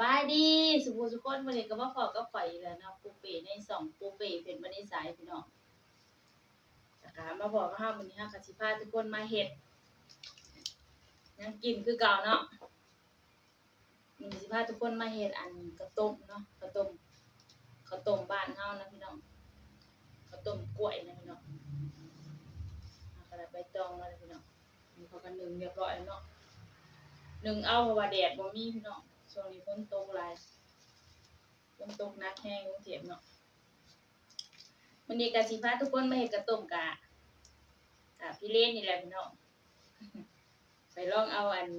บายดีสุภูสุคนวันนี้ก็มาพอกับข่อยอีกแล้วเนาะปูเป้ในสองปูเป้เป็นบันไดสายพี่น้องนะคะมาบอกว่าเฮามื้อนี้เฮาก็สิพาทุกคนมาเฮ็ดยังกินคือเก่าเนาะมื้อนี้สิพาทุกคนมาเฮ็ดอันข้าวต้มเนาะข้าวต้มบ้านเฮานะพี่น้องข้าวต้มกล้วยนะพี่น้องเอากระดาษใบตองมาเลยพี่น้องนี่เขาก็นึ่งเรียบร้อยแล้วเนาะนึ่งเอาเพราะว่าแดดบ่มีพี่น้องช่วงนี้ฝนตกหลายฝนตกหนักแฮงกรุงเทพเนาะวันนี้ก็สิพาทุกคนมาเฮ็ดข้าวต้มกะพี่เล่นนี่แหละพี่น้องไปลองเอาอัน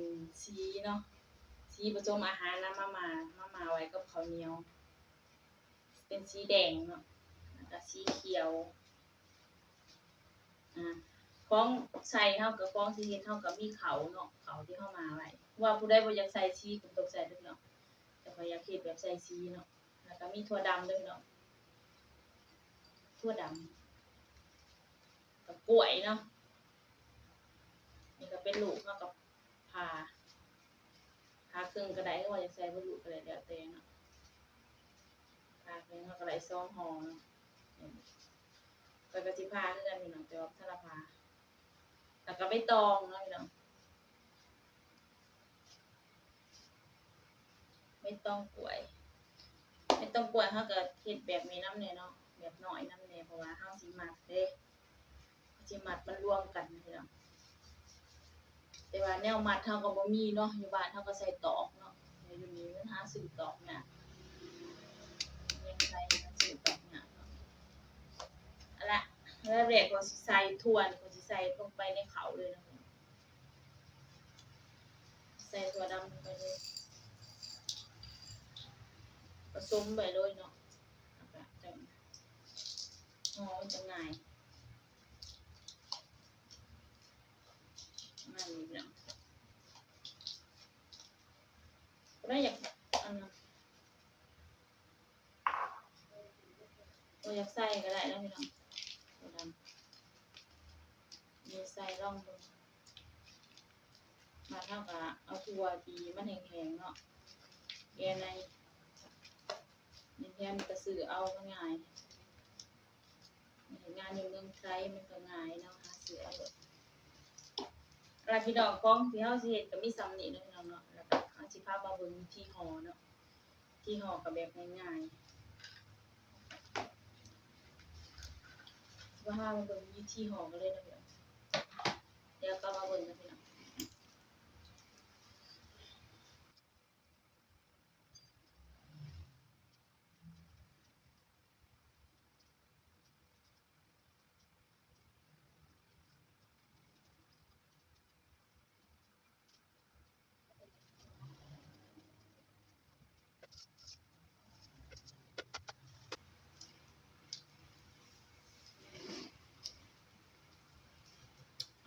สีเนาะสีผสมอาหารนะมาไว้กับข้าวเหนียวเป็นสีแดงเนาะแล้วก็สีเขียวของใส่เฮากับของสิเฮ็ดเฮาก็มีเขาเนาะเขาที่เฮามาไว้ว่าผู้ใดบ่อยากใส่สีก็ต้องใส่เด้อเนาะแต่ข้อยอยากเฮ็ดแบบใส่สีเนาะแล้วก็มีถั่วดำด้วยเนาะถั่วดำกับกล้วยเนาะนี่ก็เป็นลูกเฮากับผ่าครึ่งก็ได้หรือว่าอยากใส่บ่ลูกก็ได้แล้วแต่เนาะผ่าครึ่งเฮาก็ได้2ห่อเนาะก็สิผ่าคือกันพี่น้องแต่ว่าถ้าละผ่าแล้วก็ใบตองเนาะพี่น้องใบตองกล้วยเฮาก็เฮ็ดแบบมีน้ำแน่เนาะแบบน้อยน้ำแน่เพราะว่าเฮาสิหมักเด้สิหมักมันรวมกันพี่น้องแต่ว่าแนวมัดเฮาก็บ่มีเนาะอยู่บ้านเฮาก็ใส่ตอกเนาะอยู่นี่มันหาซื้อตอกเนี่ยยังใส่ซื้อตอกเนี่ยเนาะเอาล่ะแล้วแรกก็สิใส่ถั่วนี่ก็สิใส่ลงไปในเขาเลยนะใส่ถั่วดำลงไปเลยผสมไปเลยเนาะแล้วก็จังห่อจังง่ายง่ายนี่เนาะบ่ได้อยากอันนั้นบ่อยากใส่ก็ได้แล้วพี่น้องถั่วดำนี่ใส่ลองเบิ่งมาเฮาก็เอาถั่วที่มันแห้งๆเนาะแกะในนี่แทนก็ซื้อเอาง่ายงานอยู่เมืองไทยมันก็ง่ายเนาะหาซื้อเอาแล้วพี่น้องของที่เฮาสิเฮ็ดก็มีส่ำนี้เนาะพี่น้องเนาะแล้วก็เฮาสิพามาเบิ่งที่ห่อเนาะที่ห่อก็แบบง่ายๆว่าเฮามาเบิ่งวิธีห่อกันเลยเนาะพี่น้องเดี๋ยวก็มาเบิ่งกันพี่น้อง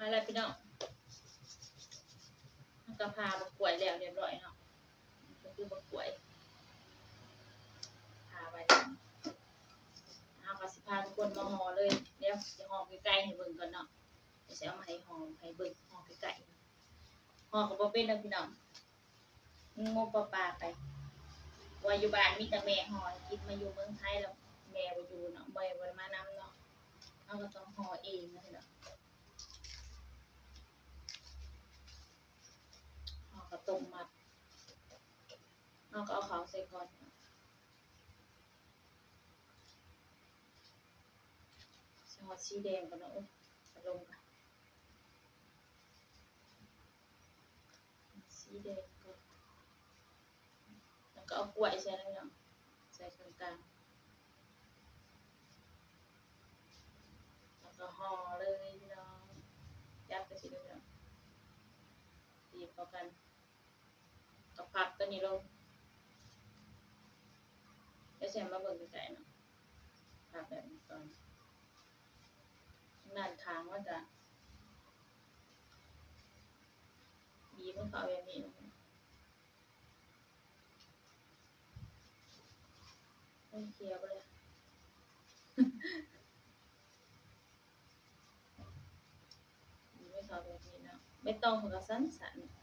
มาแล้วพี่น้องเฮาก็พาบักกล้วยแล้วเรียบร้อยเนาะก็คือบักกล้วยพาไว้เฮาก็สิพาทุกคนมาห่อเลยเดี๋ยวสิห่อใกล้ๆให้เบิ่งก่อนเนาะเดี๋ยวสิเอามาให้ห่อให้เบิ่งห่อใกล้ๆห่อก็บ่เป็นเด้อพี่น้องงบปลาไปว่าอยู่บ้านมีแต่แม่ห่อกินมาอยู่เมืองไทยแล้วแม่บ่อยู่เนาะบ่ได้มานำเนาะเฮาก็ต้องห่อเองนะพี่น้องห่อข้าวต้มมัดเฮาก็เอาข้าวใส่ก่อนสิห่อสีแดงก่อนเนาะพัดลมก่อนสีแดงก่อนแล้วก็เอากล้วยใส่แล้วพี่น้องใส่ตรงกลางแล้วก็ห่อเลยพี่น้องยัดไปสิเด้อพี่น้องตีบเข้ากันก็พักตัวนี้ลงแล้วแซมมาเบิ่งใกล้ๆเนาะพักแบบนี้ก่อนด้านข้างว่าจะบีบมันเข้าแบบนี้เนาะเคลียร์ไปเลยบีบไม่เข้าแบบนี้เนาะไม่ต้องถึงกับสั้นๆ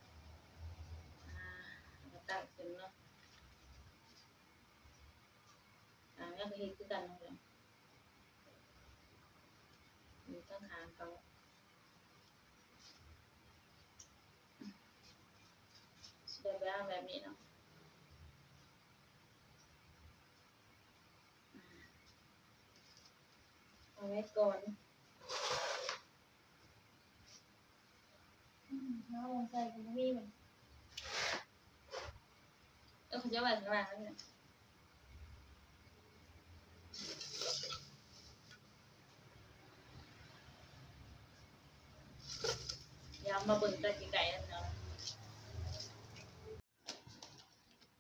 ก็ตั้งขึ้นเนาะ ก็เฮ็ดคือกันนั่นแหละอยู่ข้างๆเขาสิได้แบบนี้เนาะเอาไว้ก่อนเอาลงใส่ก็บ่มีมันเขาจะไว้ข้างล่างนั่นแหละเดี๋ยวมาเบิ่งกันไกลๆนั่นเนาะ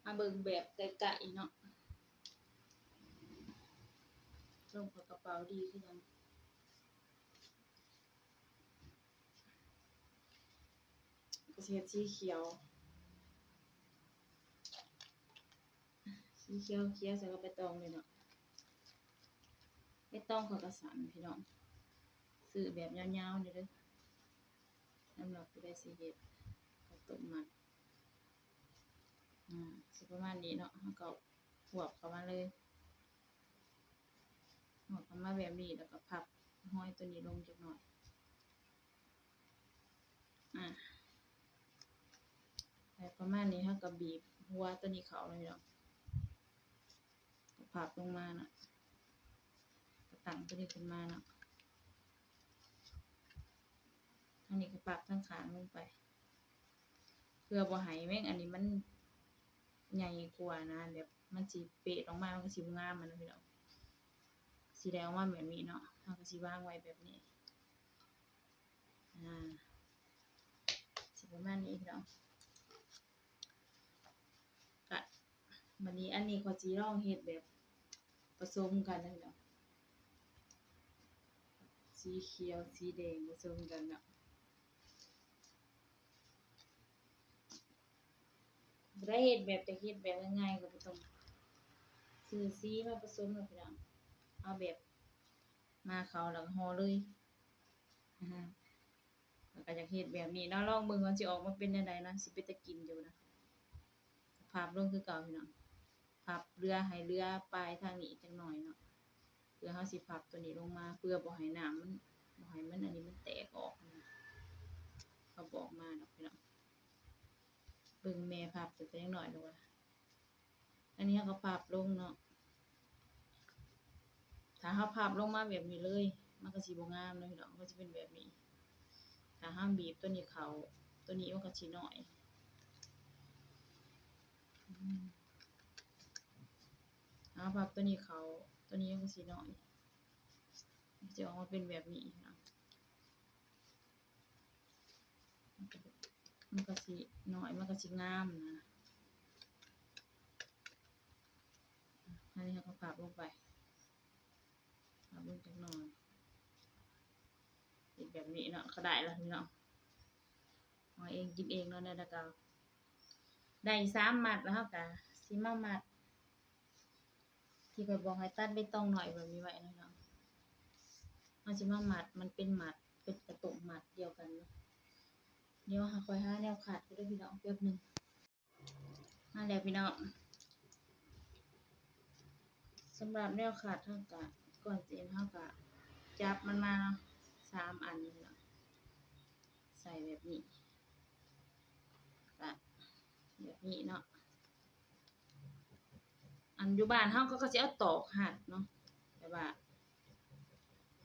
มาเบิ่งแบบไกลๆเนาะลงกับกระเป๋าดีคือหยังก็สิเฮ็ดสีเขียวสีเขียวเขียวใส่กับใบตองเลยเนาะใบตองเขาก็สั่นพี่น้องซื้อแบบยาวๆนี่เด้อสำหรับผู้ใดสิเฮ็ดข้าวต้มมัดสิประมาณนี้เนาะเราก็หวบเข้ามาเลยหวบเข้ามาแบบนี้แล้วก็พับห้อยตัวนี้ลงจักหน่อยแบบประมาณนี้เราก็บีบหัวตัวนี้เข้าเลยเนาะพับลงมาน่ะก็ตั้งตัวนี้ขึ้นมาเนาะอันนี้ก็ปรับทั้งข้างลงไปเพื่อบ่ให้แม่งอันนี้มันใหญ่กว่านะแบบมันสิเป๊ะลงมามันก็สิบ่งามมันนะพี่น้องสิได้ออกมาแบบนี้เนาะเราก็สิวางไว้แบบนี้สิประมาณนี้พี่น้องก็บัดนี้อันนี้ก็สิลองเฮ็ดแบบผสมกันนะพี่น้องสีเขียวสีแดงผสมกันเนาะบ่ได้เฮ็ดแบบจะเฮ็ดแบบง่ายๆก็บ่ต้องซื้อสีมาผสมเนาะพี่น้องเอาแบบมาเข้าแล้วก็ห่อเลยแล้วก็อยากเฮ็ดแบบนี้เนาะลองเบิ่งว่าสิออกมาเป็นจั่งใดเนาะสิเป็นตากินอยู่นะพับลงคือเก่าพี่น้องพับเรือให้เรือปลายทางนี้จักหน่อยเนาะเพื่อเราสิพับตัวนี้ลงมาเพื่อบ่ให้น้ำมันบ่ให้มันอันนี้มันแตกออกนะเขาบอกมาเนาะพี่น้องเบิ่งแม่พับตัวยังน้อยดูว่าอันนี้เราก็พับลงเนาะถ้าเราพับลงมาแบบนี้เลยมันก็สิบ่งามเนาะพี่น้องมันก็สิเป็นแบบนี้ถ้าเราบีบตัวนี้เข้าตัวนี้มันก็สิน้อยเอาพับตัวนี้เข้าตัวนี้มันก็สิน้อยจะออกมาเป็นแบบนี้เนาะมันก็สิน้อยมันก็สิงามนะอันนี้เราก็พับลงไปพับลงจักหน่อยเป็นแบบนี้เนาะก็ได้แล้วพี่น้องเอาเองกินเองเนาะแล้วก็ได้3มัดแล้วเฮาก็สิมามัดที่ข้อยบอกให้ตัดใบตองหน่อยแบบนี้ไว้นะพี่น้องเฮาสิมามัดมันเป็นมัดเป็นกระตุกมัดเดียวกันเนาะเดี๋ยวค่อยหาแนวขัดก็ได้พี่น้องแป๊บนึงมาแล้วพี่น้องสำหรับแนวขัดเฮาก็ก่อนสิเฮาก็จับมันมาเนาะ3อันนี่เนาะใส่แบบนี้ก็แบบนี้เนาะอันอยู่บ้านเฮาก็สิเอาตอกหัดเนาะแต่ว่า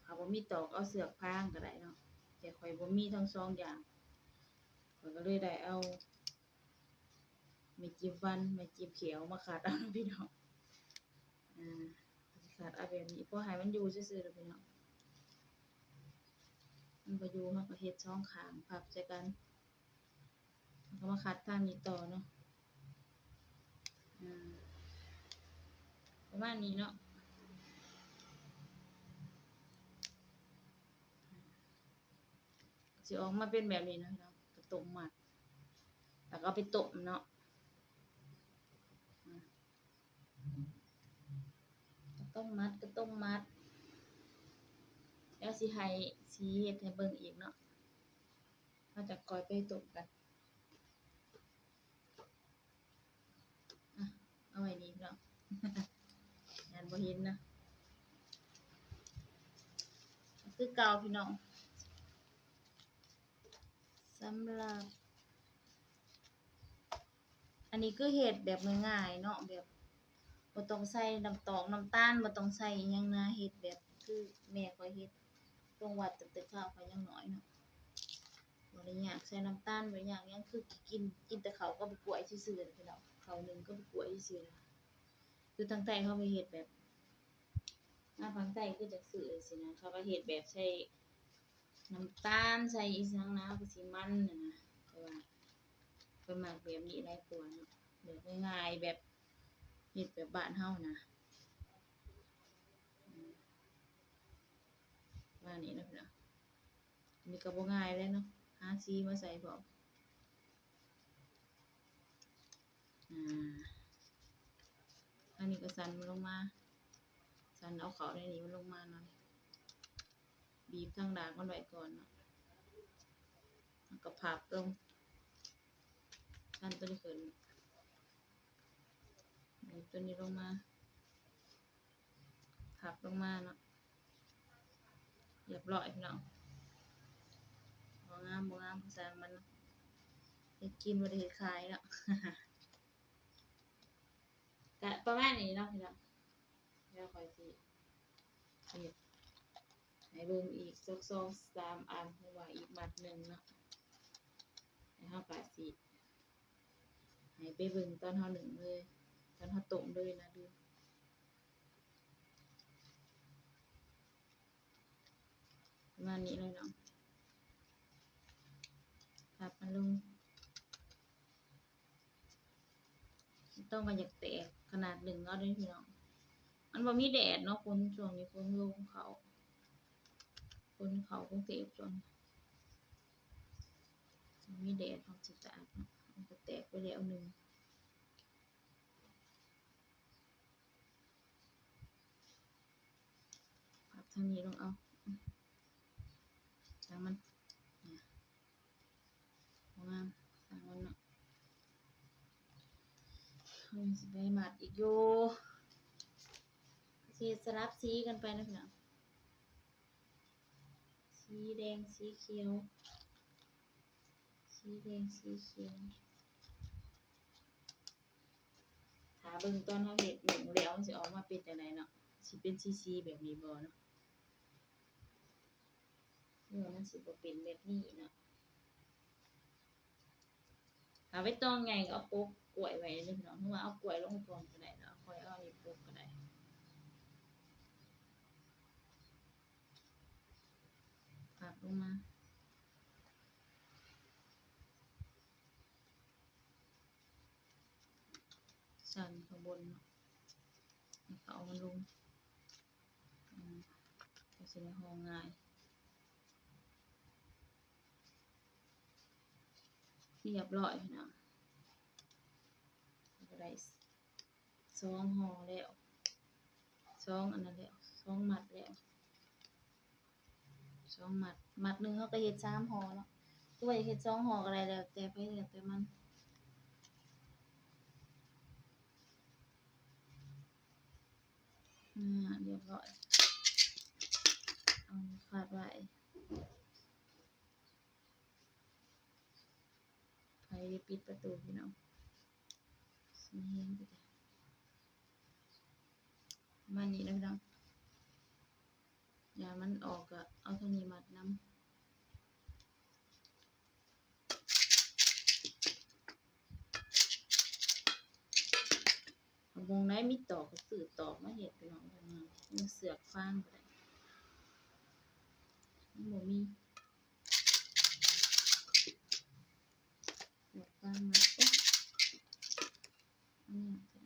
ถ้าบ่มีตอกเอาเสือกพางก็ได้เนาะแต่ข้อยบ่มีทั้งสองอย่างข้อยก็เลยได้เอาไม้จิ้มฟันไม้จิ้มเขียวมาขัดเอาเนาะพี่น้องสิขัดเอาแบบนี้พอให้มันอยู่ซื่อๆเด้อพี่น้องมันบ่อยู่เฮาก็เฮ็ดสองข้างพับใส่กันแล้วก็มาขัดทางนี้ต่อเนาะประมาณนี้เนาะสิออกมาเป็นแบบนี้นะพี่น้องกระตุกมัดแล้วก็เอาไปต้มเนาะก็ต้องมัดแล้วสิให้สิเฮ็ดให้เบิ่งอีกเนาะเราจะก่อยไปต้มกันเอาไว้นี่พี่น้อง านบ่เห็นนะคือเก่าพี่น้องสำหรับอันนี้คือเฮ็ดแบบง่ายๆเนาะแบบบ่ต้องใส่น้ำตอกน้ำตาลบ่ต้องใส่อิหยังนะเฮ็ดแบบคือแม่ข้อยเฮ็ดต้องวัดตั้งแต่ข้าวข้อยยังน้อยเนาะบ่ได้ยากใส่น้ำตาลบ่ได้ยากหยังคือกินแต่ข้าวกับกล้วยซื่อๆน่ะพี่น้องข้าวนึ่งกับกล้วยซื่อๆน่ะคือทางใต้เขาไปเฮ็ดแบบภาคใต้คือจักซื้อจังซี้นะเขาก็เฮ็ดแบบใส่น้ำตาลใส่อีหยังนะก็สิมันน่ะนะแต่ว่าข้อยมักแบบนี้หลายกว่าเนาะแบบง่ายๆแบบเฮ็ดแบบบ้านเฮานะอืมว่านี่นะพี่น้องอันนี้ก็บ่ง่ายเลยเนาะหาสีมาใส่พร้อมอ่าอันนี้ก็สั่นมันลงมาสั่นเอาเข้าในนี้มันลงมาหน่อยบีบทางดากมันไว้ก่อนเนาะแล้วก็พับลงสั่นตัวนี้ขึ้นบีบตัวนี้ลงมาพับลงมาเนาะเรียบร้อยพี่น้องบ่งามบ่งามสร้างมันเนาะเฮ็ดกินบ่ได้เฮ็ดขายเนาะ ก็ประมาณนี้เนาะพี่น้องเดี๋ยวค่อยสิเฮ็ดให้เบิ่งอีกสัก2-3อันหรือว่าอีกมัดหนึ่งเนาะแล้วเราก็สิให้ไปเบิ่งตอนเรานึ่งเลยตอนเราต้มเลยนะดูประมาณนี้เลยเนาะพับมันลงต้องมาอยากแตกขนาดหนึ่งเนาะเด้อพี่น้องมันบ่มีแดดเนาะฝนช่วงนี้ฝนลงเขากรุงเทพช่วงมีแดดของสิตากเนาะมันก็แตกไปแล้วหนึ่งพับทางนี้ลงเอาช่างมันเนี่ยบ่งามช่างมันเนาะเราสิไปหมัดอีกอยู่สิสลับสีกันไปนะพี่น้องสีแดงสีเขียวสีแดงสีเขียวถ้าเบิ่งตอนเราเฮ็ดหนึ่งแล้วมันสิออกมาเป็นจังไดเนาะสิเป็นสีๆแบบนี้บ่เนาะหรือว่ามันสิบ่เป็นแบบนี้เนาะถ้าใบตองใหญ่ก็เอาโปะกล้วยไว้เด้อพี่น้องหรือว่าเอากล้วยลงก่อนก็ได้แล้วค่อยเอาอันนี้โปะก็ได้พับลงมาสั่นข้างบนเนาะให้เขาเอามันลงอืมก็สิได้ห่อง่ายเรียบร้อยพี่น้องก็ได้2ห่อแล้ว2อันนั้นแล้ว2มัดแล้ว2มัดหนึงเขาก็เฮ็ด3ห่อเนาะคือว่าอยากเฮ็ด2ห่อก็ได้แล้วแต่ไผแล้วแต่มันเรียบร้อยเอาคาดไว้ไผได้ปิดประตูพี่น้องสิเห็นไปเด้อประมาณนี้นะพี่น้องอย่ามันออกก็เอาเท่านี้มัดนำวงไหนมีตอกก็ซื้อตอกมาเฮ็ดพี่น้องเพิ่นว่ามันเสือกฟางก็ได้มันบ่มีเสือกฟางมาโอ๊ะอันนี้จ้ะ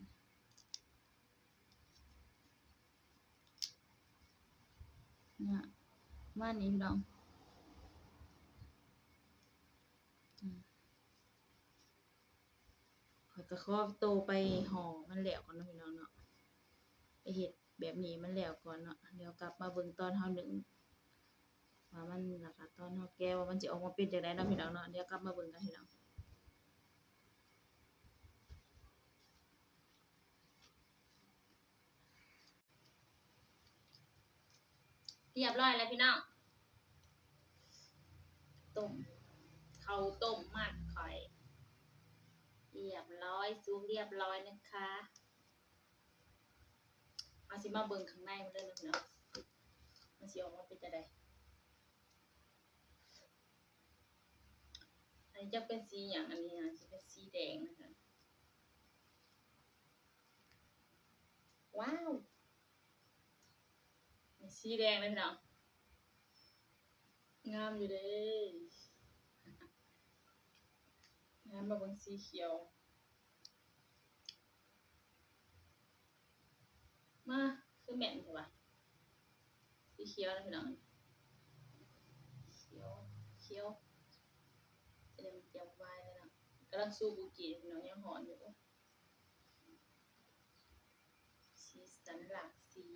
เนี่ยว่านี้พี่น้องอืมข้อยก็ขอตัวไปห่อมันแล้วก่อนเนาะพี่น้องเนาะไปเฮ็ดแบบนี้มันแล้วก่อนเนาะเดี๋ยวกลับมาเบิ่งตอนเฮานึ่งว่ามันแล้วก็ตอนเฮาแกะว่ามันสิออกมาเป็นจังไดเนาะพี่น้องเนาะเดี๋ยวกลับมาเบิ่งกันพี่น้อง เรียบร้อยแล้วพี่น้องต้มข้าวต้มมัดข่อยเรียบร้อยสุกเรียบร้อยนะคะเอาสิมาเบิ่งข้างในมันเลยนะพี่น้องมันสิออกมาเป็นจังได๋อันนี้จะเป็นสีหยังอันนี้นะสิเป็นสีแดงนะคะว้าวนี่สีแดงเลยพี่น้องงามอยู่เด้งามมาเบิ่งสีเขียวมาคือแม่นใช่ปะสีเขียวนะพี่น้องเขียวเขียวจะได้มันเตรียมไว้แล้วนะกำลังสู้บุกิพี่น้องยังหอนอยู่สีสันหลากสี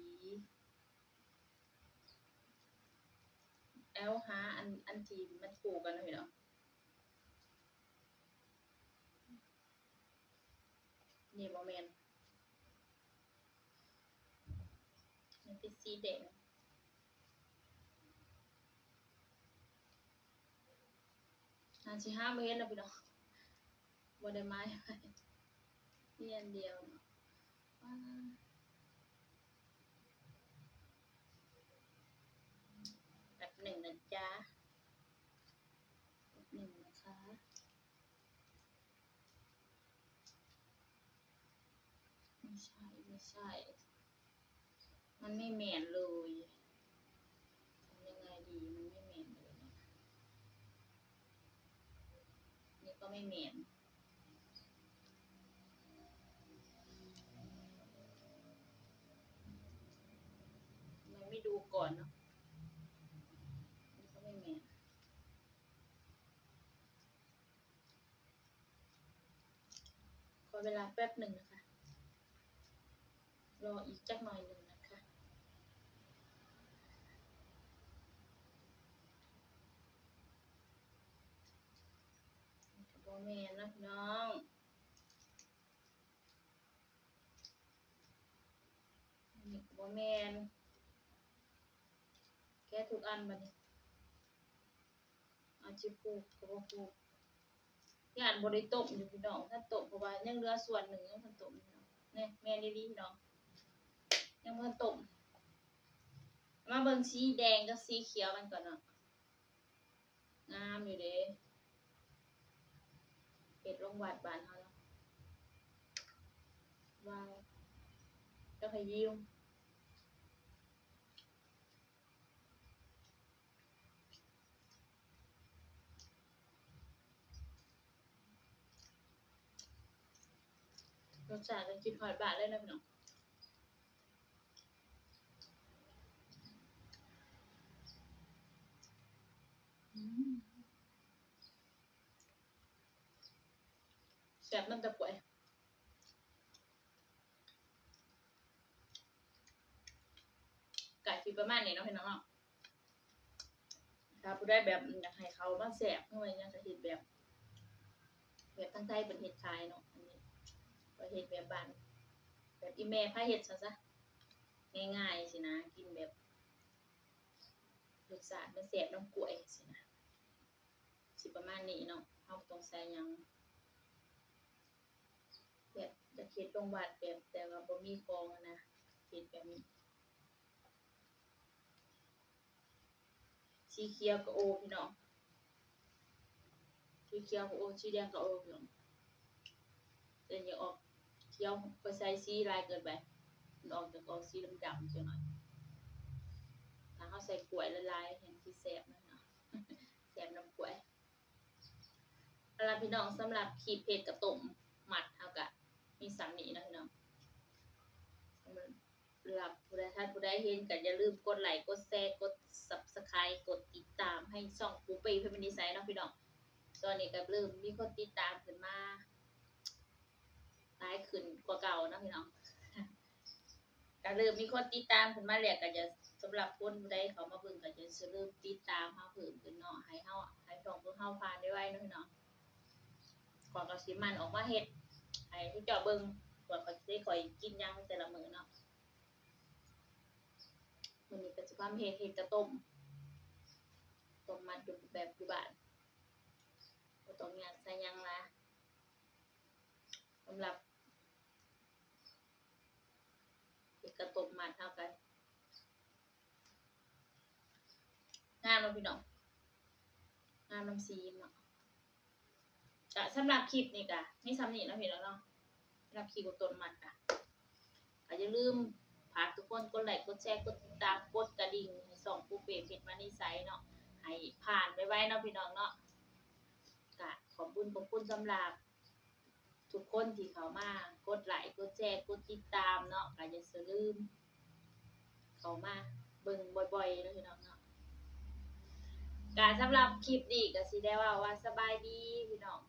แล้วหาอันที่มันถูกกันนะพี่น้องนี่บ่แม่นมันเป็นสีแดงอันสิ5บ่เห็นแล้วพี่น้องบ่ได้ไม้ไว้มีอันเดียวเนาะว้าแบบหนึ่งนะจ๊ะแบบหนึ่งนะคะไม่ใช่ไม่ใช่มันไม่แม่นเลยทำยังไงดีมันไม่แม่นเลยเนี่ยนี่ก็ไม่แม่นทำไมไม่ดูก่อนเนาะนี่ก็ไม่แม่นขอเวลาแป๊บหนึ่งนะคะรออีกจักหน่อยหนึ่งนะคะบ่แม่นนะพี่น้องนี่ก็บ่แม่นแกะทุกอันบัดนี้เอาสิปลูกก็บ่ปลูกย่านบ่ได้ต้มอยู่พี่น้องถ้าต้มเพราะว่ายังเหลือส่วนหนึ่งยังบ่ทันต้มพี่น้องนี่แม่นอีหลีพี่น้องยังบ่ทันต้มมาเบิ่งสีแดงกับสีเขียวมันก่อนเนาะงามอยู่เด้เฮ็ดโรงวัดบ้านเฮาเนาะว้าวแล้วก็ยิ้มรสชาติก็คิดฮอดบ้านเลยนะพี่น้องอืมแซ่บนำแต่ป่วยก็สิประมาณนี้เนาะพี่น้องเนาะถ้าผู้ใดแบบอยากให้เขามาแซ่บเฮาว่าหยังก็เฮ็ดแบบทางไทยเพิ่นเฮ็ดขายเนาะอันนี้ก็เฮ็ดแบบบ้านแบบอีแม่พาเฮ็ดซะง่ายๆสินะกินแบบรสชาติมันแซ่บน้ำกล้วยสินะสิประมาณนี้เนาะเฮาบ่ต้องใส่หยังแบบจะเฮ็ดโรงบาลแบบแต่ว่าบ่มีของอะนะเฮ็ดแบบนี้สีเขียวก็โอพี่น้องสีเขียวก็โอสีแดงก็โอพี่น้องแต่อย่าออกเขียวไปใส่สีหลายเกินไปมันออกจากออกสีดำๆจังหน่อยถ้าเฮาใส่กล้วยหลายๆแฮ่งสิแซ่บนะเนาะแซ่บน้ำกล้วยเอาล่ะพี่น้องสำหรับคลิปเฮ็ดกับต้มหมัดเฮาก็มีส่ำนี้นะพี่น้องสำหรับผู้ใดท่านผู้ใดเห็นก็อย่าลืมกดไลค์กดแชร์กด Subscribe กดติดตามให้ช่องปูเป้เพิ่นเป็นนิสัยเนาะพี่น้องตอนนี้ก็เริ่มมีคนติดตามขึ้นมาหลายขึ้นกว่าเก่านะพี่น้องก็เริ่มมีคนติดตามขึ้นมาแล้วก็จะสำหรับคนผู้ใดเขามาเบิ่งก็จะเริ่มติดตามเฮาเพิ่มขึ้นเนาะให้เฮาให้ช่องพวกเฮาผ่านได้ไวเนาะพี่น้องก่อนก็สิมันออกมาเฮ็ดให้ผู้เจ้าเบิ่งก่อนเขาสิได้ค่อยกินหยังแต่ละมื้อเนาะ มื้อนี้ก็สิพามาเฮ็ดกระต้มมัดอยู่แบบอยู่บ้านบ่ต้องยากใส่หยังหลายสำหรับเฮ็ดกระต้มมัดเฮาก็งามเนาะพี่น้องงามนำสีเนาะก็สำหรับคลิปนี้ก็มีส่ำนี้เนาะพี่น้องเนาะสำหรับคลิปกระต้มมัดก็อย่าลืมฝากทุกคนกดไลค์กดแชร์กดติดตามกดกระดิ่งให้ช่องปูเป้เพชรมณีไสเนาะให้ผ่านไวๆเนาะพี่น้องเนาะก็ขอบคุณสำหรับทุกคนที่เข้ามากดไลค์กดแชร์กดติดตามเนาะก็อย่าลืมเข้ามาเบิ่งบ่อยๆเนาะพี่น้องเนาะก็สำหรับคลิปนี้ก็สิได้ว่าสบายดีพี่น้อง